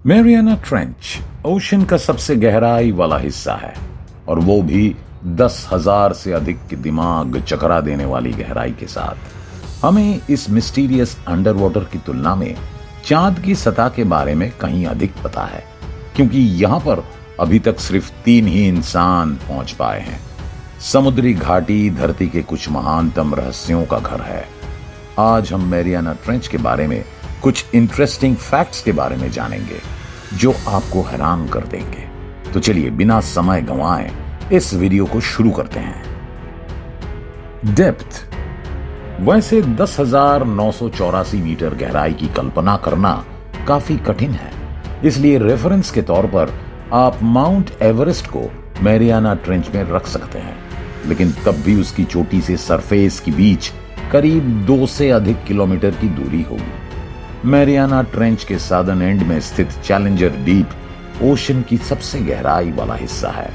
Mariana trench ocean का सबसे गहराई वाला हिस्सा है और वो भी 10,000 से अधिक के दिमाग चकरा देने वाली गहराई के साथ। हमें इस मिस्टीरियस अंडर वाटर की तुलना में चांद की सतह के बारे में कहीं अधिक पता है, क्योंकि यहां पर अभी तक सिर्फ 3 ही इंसान पहुंच पाए हैं। समुद्री घाटी धरती के कुछ महानतम रहस्यों का घर है। आज हम मैरियाना ट्रेंच के बारे में कुछ इंटरेस्टिंग फैक्ट्स के बारे में जानेंगे जो आपको हैरान कर देंगे। तो चलिए बिना समय गंवाए इस वीडियो को शुरू करते हैं। डेप्थ। वैसे 10,984 मीटर गहराई की कल्पना करना काफी कठिन है, इसलिए रेफरेंस के तौर पर आप माउंट एवरेस्ट को मैरियाना ट्रेंच में रख सकते हैं, लेकिन तब भी उसकी चोटी से सरफेस के बीच करीब 2 से अधिक किलोमीटर की दूरी होगी। मैरियाना ट्रेंच के सादर्न एंड में स्थित चैलेंजर डीप ओशन की सबसे गहराई वाला हिस्सा है।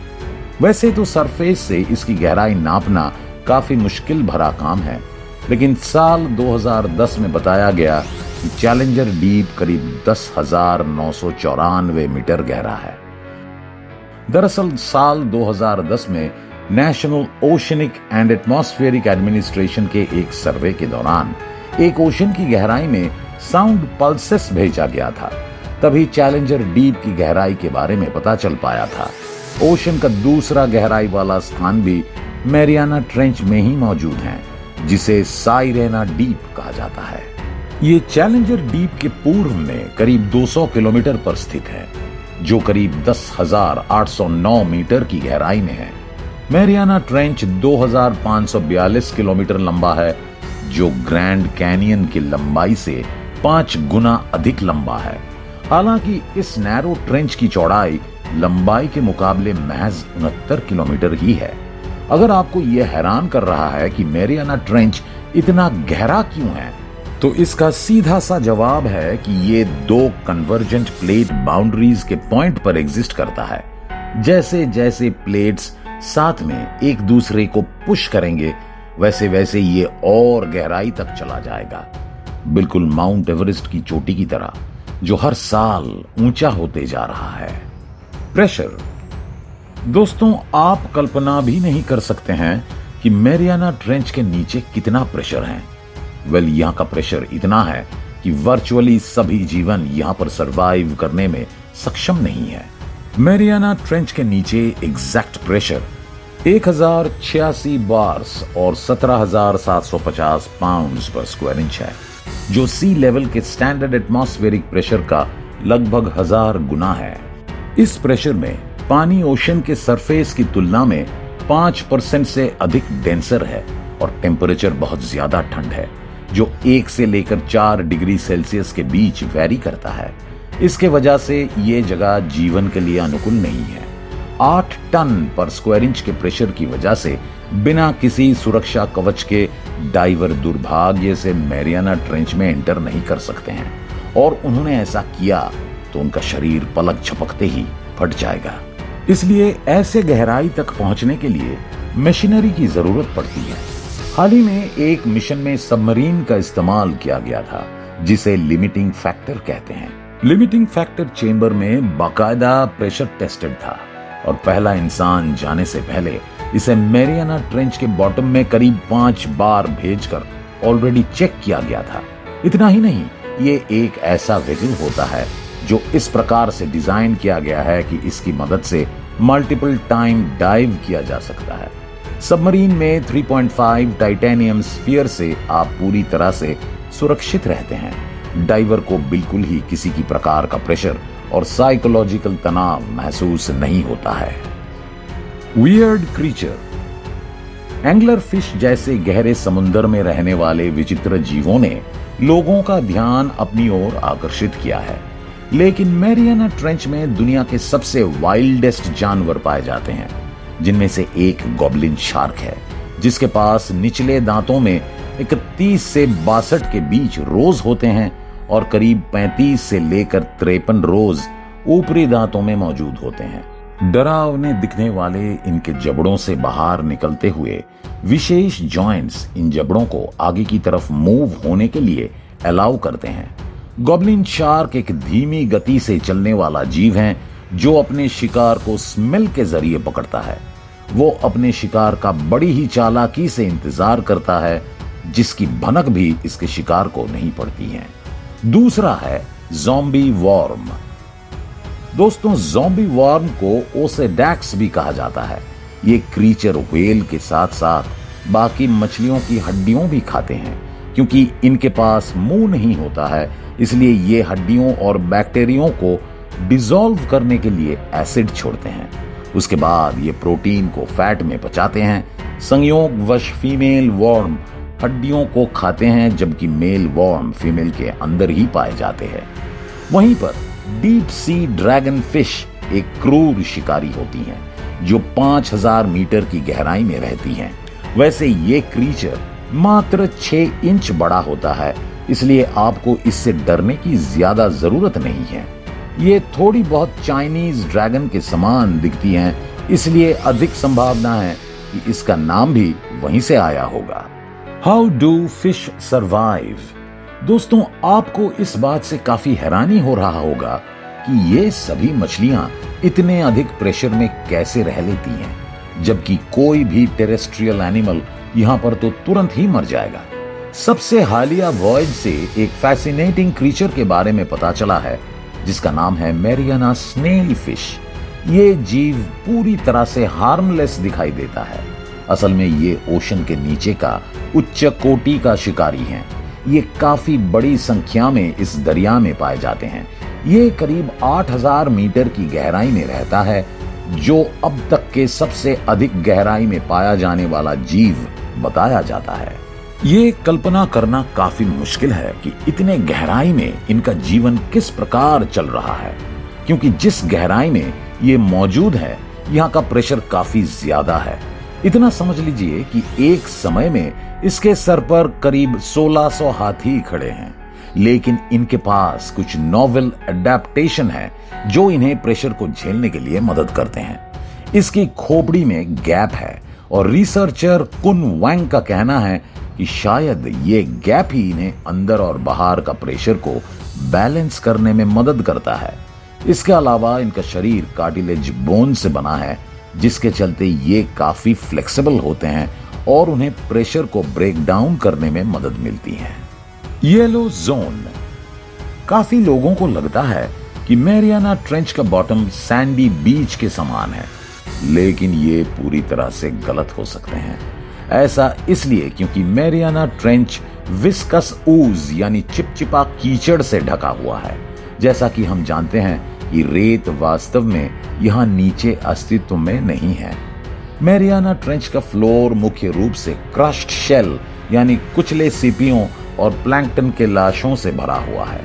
वैसे तो सरफेस से इसकी गहराई नापना काफी मुश्किल भरा काम है, लेकिन साल 2010 में बताया गया कि चैलेंजर डीप करीब 10,994 मीटर गहरा है। दरअसल साल 2010 में national oceanic and atmospheric administration के एक सर्वे के दौरान एक ओशन की गहराई में साउंड पल्सेस भेजा गया था। तभी चैलेंजर डीप की गहराई के बारे में पता चल पाया था। ओशन का दूसरा गहराई वाला स्थान भी मैरियाना ट्रेंच में ही मौजूद है, जिसे साइरेना डीप कहा जाता है। ये चैलेंजर डीप के पूर्व में करीब 200 किलोमीटर पर स्थित है, जो करीब 10,809 मीटर की गहराई में है। मैरियाना ट्रेंच 2,542 किलोमीटर लंबा है, जो ग्रैंड कैनियन की लंबाई से 5 गुना अधिक लंबा है। हालांकि इस नैरो ट्रेंच की चौड़ाई लंबाई के मुकाबले महज 69 किलोमीटर ही है। अगर आपको यह हैरान कर रहा है कि मैरियाना ट्रेंच इतना गहरा क्यों है, तो इसका सीधा सा जवाब है कि ये 2 कन्वर्जेंट प्लेट बाउंड्रीज के पॉइंट पर एग्जिस्ट करता है। जैसे जैसे प्लेट्स साथ में एक दूसरे को पुश करेंगे, वैसे वैसे ये और गहराई तक चला जाएगा, बिल्कुल माउंट एवरेस्ट की चोटी की तरह, जो हर साल ऊंचा होते जा रहा है। प्रेशर। दोस्तों, आप कल्पना भी नहीं कर सकते हैं कि मैरियाना ट्रेंच के नीचे कितना प्रेशर है। यहां का प्रेशर इतना है कि वर्चुअली सभी जीवन यहां पर सरवाइव करने में सक्षम नहीं है। मैरियाना ट्रेंच के नीचे एग्जैक्ट प्रेशर 1086 बार्स और 17,750 पाउंड्स पर स्क्वायर इंच है, जो सी लेवल के स्टैंडर्ड एटमॉस्फेरिक प्रेशर का लगभग 1000 गुना है। इस प्रेशर में पानी ओशन के सरफेस की तुलना में 5% से अधिक डेंसर है और टेम्परेचर बहुत ज्यादा ठंड है, जो 1 से लेकर 4 डिग्री सेल्सियस के बीच वेरी करता है। इसके वजह से ये जगह जीवन के लिए अनुकूल नहीं है। 8 टन पर स्क्वायर इंच के प्रेशर की वजह से बिना किसी सुरक्षा कवच के डाइवर दुर्भाग्य से मैरियाना ट्रेंच में एंटर नहीं कर सकते हैं, और उन्होंने ऐसा किया तो उनका शरीर पलक झपकते ही फट जाएगा। इसलिए ऐसे गहराई तक पहुंचने के लिए मशीनरी की जरूरत पड़ती है। हाल ही में एक मिशन में सबमरीन का इस्तेमाल किया गया था, जिसे लिमिटिंग फैक्टर कहते हैं। लिमिटिंग फैक्टर चेंबर में बाकायदा प्रेशर टेस्टेड था और पहला इंसान जाने से पहले इसे मैरियाना ट्रेंच के बॉटम में करीब 5 बार भेजकर ऑलरेडी चेक किया गया था। इतना ही नहीं, ये एक ऐसा वेसल होता है जो इस प्रकार से डिजाइन किया गया है कि इसकी मदद से मल्टीपल टाइम डाइव किया जा सकता है। सबमरीन में 3.5 टाइटेनियम स्फीयर से आप पूरी तरह से सुरक्षित रहते हैं। डाइवर को बिल्कुल ही किसी की प्रकार का प्रेशर और साइकोलॉजिकल तनाव महसूस नहीं होता है। Weird creature. एंगलर फिश जैसे गहरे समुद्र में रहने वाले विचित्र जीवों ने लोगों का ध्यान अपनी ओर आकर्षित किया है, लेकिन मैरियाना ट्रेंच में दुनिया के सबसे वाइल्डेस्ट जानवर पाए जाते हैं, जिनमें से एक गॉब्लिन शार्क है, जिसके पास निचले दांतों में 31 से 62 के बीच रोज होते हैं और करीब 35 से लेकर 53 रोज ऊपरी दांतों में मौजूद होते हैं। डरावने दिखने वाले इनके जबड़ों से बाहर निकलते हुए विशेष जॉइंट्स इन जबड़ों को आगे की तरफ मूव होने के लिए अलाउ करते हैं। गॉब्लिन शार्क एक धीमी गति से चलने वाला जीव है जो अपने शिकार को स्मेल के जरिए पकड़ता है। वो अपने शिकार का बड़ी ही चालाकी से इंतजार करता है, जिसकी भनक भी इसके शिकार को नहीं पड़ती है। दूसरा है ज़ॉम्बी वॉर्म। दोस्तों, ज़ॉम्बी वॉर्म को ओसेडैक्स भी कहा जाता है। ये क्रीचर व्हेल के साथ साथ बाकी मछलियों की हड्डियों भी खाते हैं। क्योंकि इनके पास मुंह नहीं होता है, इसलिए ये हड्डियों और बैक्टीरियाओं को डिसॉल्व करने के लिए एसिड छोड़ते हैं। उसके बाद ये प्रोटीन को फैट में पचाते हैं। संयोगवश फीमेल वॉर्म हड्डियों को खाते हैं, जबकि मेल वॉर्म फीमेल के अंदर ही पाए जाते हैं। वहीं पर डीप सी ड्रैगन फिश एक क्रूर शिकारी होती हैं, जो 5000 मीटर की गहराई में रहती हैं। वैसे ये क्रीचर मात्र 6 इंच बड़ा होता है, इसलिए आपको इससे डरने की ज्यादा जरूरत नहीं है। ये थोड़ी बहुत चाइनीज ड्रैगन के समान दिखती हैं, इसलिए अधिक संभावना है कि इसका नाम भी वहीं से आया होगा। How do fish survive? दोस्तों, आपको इस बात से काफी हैरानी हो रहा होगा कि ये सभी मछलियां इतने अधिक प्रेशर में कैसे रह लेती हैं, जबकि कोई भी टेरेस्ट्रियल एनिमल यहां पर तो तुरंत ही मर जाएगा। सबसे हालिया वॉयज से एक फैसिनेटिंग क्रीचर के बारे में पता चला है, जिसका नाम है मैरियाना स्नेल फिश। ये जीव पूरी तरह से हार्मलेस दिखाई देता है। असल में ये ओशन के नीचे का उच्च कोटि का शिकारी हैं। ये काफी बड़ी संख्या में इस दरिया में पाए जाते हैं। ये करीब 8000 मीटर की गहराई में रहता है, जो अब तक के सबसे अधिक गहराई में पाया जाने वाला जीव बताया जाता है। ये कल्पना करना काफी मुश्किल है कि इतने गहराई में इनका जीवन किस प्रकार चल रहा है, क्योंकि जिस गहराई में ये मौजूद है, यहाँ का प्रेशर काफी ज्यादा है। इतना समझ लीजिए कि एक समय में इसके सर पर करीब 1600 हाथी खड़े हैं, लेकिन इनके पास कुछ नोवेल एडेप्टेशन है जो इन्हें प्रेशर को झेलने के लिए मदद करते हैं। इसकी खोपड़ी में गैप है और रिसर्चर कुन वैंग का कहना है कि शायद ये गैप ही इन्हें अंदर और बाहर का प्रेशर को बैलेंस करने में मदद करता है। इसके अलावा इनका शरीर कार्टिलेज बोन से बना है, जिसके चलते ये काफी फ्लेक्सिबल होते हैं और उन्हें प्रेशर को ब्रेक डाउन करने में मदद मिलती है। Yellow zone. काफी लोगों को लगता है कि मैरियाना ट्रेंच का बॉटम सैंडी बीच के समान है, लेकिन ये पूरी तरह से गलत हो सकते हैं। ऐसा इसलिए क्योंकि मैरियाना ट्रेंच विस्कस ऊज यानी चिपचिपा कीचड़ से ढका हुआ है। जैसा कि हम जानते हैं कि रेत वास्तव में यहाँ नीचे अस्तित्व में नहीं है। मैरियाना ट्रेंच का फ्लोर मुख्य रूप से क्रश्ड शेल यानी कुचले सीपियों और प्लैंकटन के लाशों से भरा हुआ है,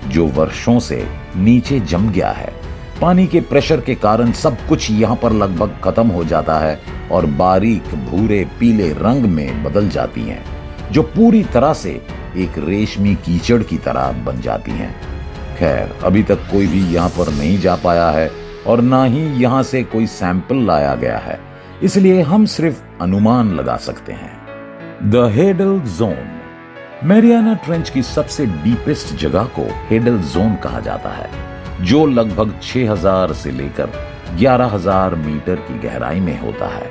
जो वर्षों से नीचे जम गया है। पानी के प्रेशर के कारण सब कुछ यहाँ पर लगभग खत्म हो जाता है और बारीक भूरे पीले रंग में बदल जाती हैं, जो पूरी तरह से एक रेशमी कीचड़ की तरह बन जाती हैं। खैर, अभी तक कोई भी यहाँ पर नहीं जा पाया है और ना ही यहाँ से कोई सैंपल लाया गया है, इसलिए हम सिर्फ अनुमान लगा सकते हैं। The hadal zone. Mariana trench की सबसे डीपेस्ट जगह को हेडल जोन कहा जाता है, जो लगभग 6000 से लेकर 11000 मीटर की गहराई में होता है।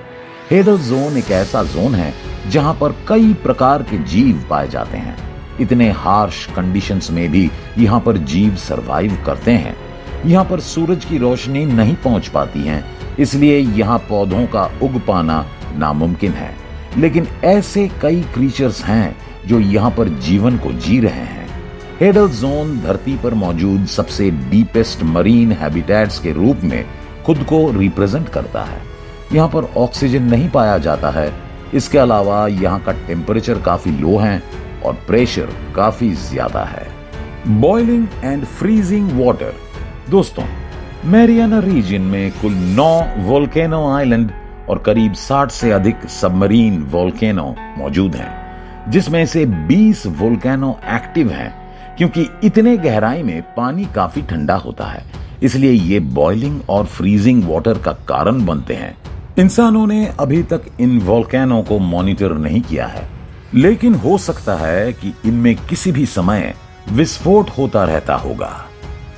हेडल जोन एक ऐसा जोन है जहां पर कई प्रकार के जीव पाए जाते हैं। इतने हार्श कंडीशंस में भी यहाँ पर जीव सरवाइव करते हैं। यहाँ पर सूरज की रोशनी नहीं पहुंच पाती है, इसलिए यहाँ पौधों का उग पाना नामुमकिन है। लेकिन ऐसे कई क्रीचर्स हैं जो यहाँ पर जीवन को जी रहे हैं। हेडल जोन धरती पर मौजूद सबसे डीपेस्ट मरीन हैबिटेट्स के रूप में खुद को रिप्रेजेंट करता है। यहाँ पर ऑक्सीजन नहीं पाया जाता है। इसके अलावा यहाँ का टेम्परेचर काफी लो है और प्रेशर काफी ज्यादा है। Boiling and freezing water. दोस्तों, मैरियाना रीजन में कुल 9 वोल्केनो आइलैंड और करीब 60 से अधिक सबमरीन वोल्केनो मौजूद हैं, जिसमें से 20 वोल्केनो एक्टिव हैं। क्योंकि इतने गहराई में पानी काफी ठंडा होता है, इसलिए ये बॉइलिंग और फ्रीजिंग वाटर का कारण बनते हैं। इंसानों ने अभी तक इन वोल्केनो को मॉनिटर नहीं किया है, लेकिन हो सकता है कि इनमें किसी भी समय विस्फोट होता रहता होगा।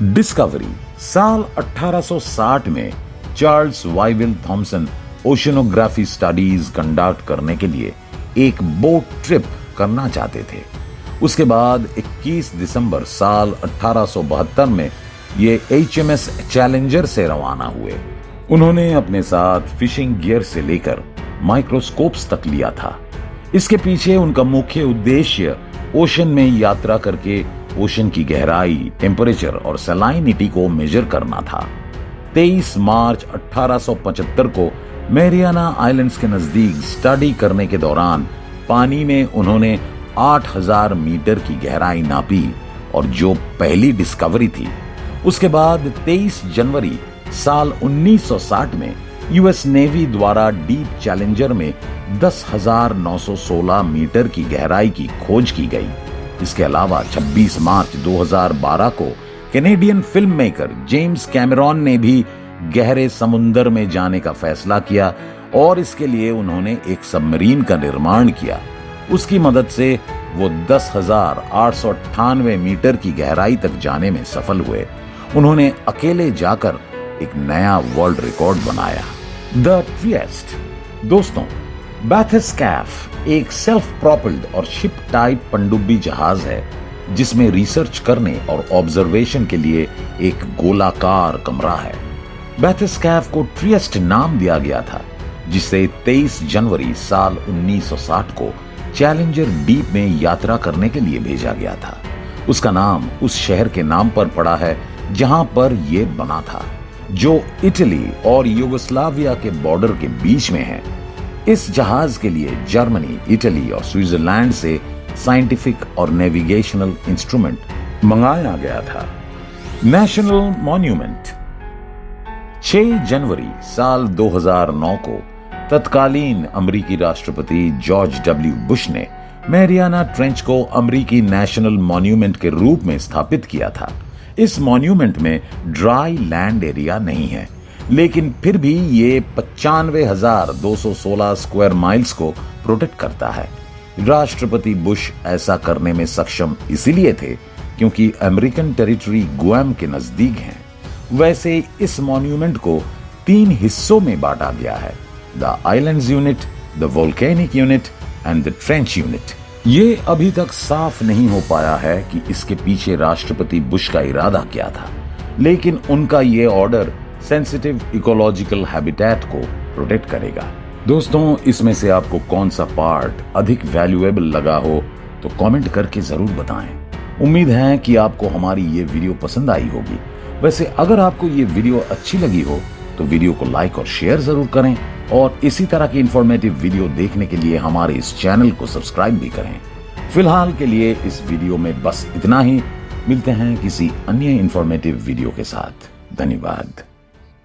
डिस्कवरी साल 1860 में Charles Wyville Thomson oceanography studies conduct करने के लिए एक बोट ट्रिप करना चाहते थे। उसके बाद 21 दिसंबर साल 1872 में ये HMS चैलेंजर से रवाना हुए। उन्होंने अपने साथ फिशिंग गियर से लेकर माइक्रोस्कोप्स तक लिया था। इसके पीछे उनका मुख्य उद्देश्य ओशन में यात्रा करके ओशन की गहराई, टेम्परेचर और सलाइनिटी को मेजर करना था। 23 मार्च 1875 को मैरियाना आइलैंड्स के नजदीक स्टडी करने के दौरान पानी में उन्होंने 8000 मीटर की गहराई नापी और जो पहली डिस्कवरी थी। उसके बाद 23 जनवरी साल 1960 में यूएस नेवी द्वारा डीप चैलेंजर में 10,916 मीटर की गहराई की खोज की गई। इसके अलावा 26 मार्च 2012 को Canadian film maker James Cameron ने भी गहरे समुद्र में जाने का फैसला किया और इसके लिए उन्होंने एक सबमरीन का निर्माण किया। उसकी मदद से वो 10,898 मीटर की गहराई तक जाने में सफल हुए। उन्होंने अकेले जाकर एक नया वर्ल्ड रिकॉर्ड बनाया, द ट्रिएस्ट। दोस्तों, बैथिस्कैफ एक सेल्फ प्रोपल्ड और शिप टाइप पनडुब्बी जहाज है जिसमें रिसर्च करने और ऑब्जर्वेशन के लिए एक गोलाकार कमरा है। बैथिस्कैफ को ट्रिएस्ट नाम दिया गया था जिसे 23 जनवरी साल 1960 को चैलेंजर डीप में यात्रा करने के लिए भेजा गया था। उसका नाम उस शहर के नाम पर पड़ा है जहां पर यह बना था, जो इटली और यूगोस्लाविया के बॉर्डर के बीच में है। इस जहाज के लिए जर्मनी, इटली और स्विट्जरलैंड से साइंटिफिक और नेविगेशनल इंस्ट्रूमेंट मंगाया गया था। नेशनल मॉन्यूमेंट 6 जनवरी साल 2009 को तत्कालीन अमेरिकी राष्ट्रपति जॉर्ज डब्ल्यू बुश ने मैरियाना ट्रेंच को अमेरिकी नेशनल मॉन्यूमेंट के रूप में स्थापित किया था। इस मॉन्यूमेंट में ड्राई लैंड एरिया नहीं है, लेकिन फिर भी ये 95,216 स्क्वायर माइल्स को प्रोटेक्ट करता है। राष्ट्रपति बुश ऐसा करने में सक्षम इसीलिए थे क्योंकि अमेरिकन टेरिटरी गुआम के नजदीक है। वैसे इस मॉन्यूमेंट को 3 हिस्सों में बांटा गया है, the islands unit, the volcanic unit and the trench unit. ये अभी तक साफ नहीं हो पाया है कि इसके पीछे राष्ट्रपति बुश का इरादा क्या था, लेकिन उनका ये ऑर्डर सेंसिटिव इकोलॉजिकल हैबिटेट को प्रोटेक्ट करेगा। दोस्तों, इसमें से आपको कौन सा पार्ट अधिक वैल्यूएबल लगा हो तो कमेंट करके जरूर बताएं। उम्मीद है कि आपको हमारी ये वीडियो पसंद आई होगी। वैसे अगर आपको ये वीडियो अच्छी लगी हो तो वीडियो को लाइक और शेयर जरूर करें और इसी तरह की इंफॉर्मेटिव वीडियो देखने के लिए हमारे इस चैनल को सब्सक्राइब भी करें। फिलहाल के लिए इस वीडियो में बस इतना ही। मिलते हैं किसी अन्य इंफॉर्मेटिव वीडियो के साथ। धन्यवाद।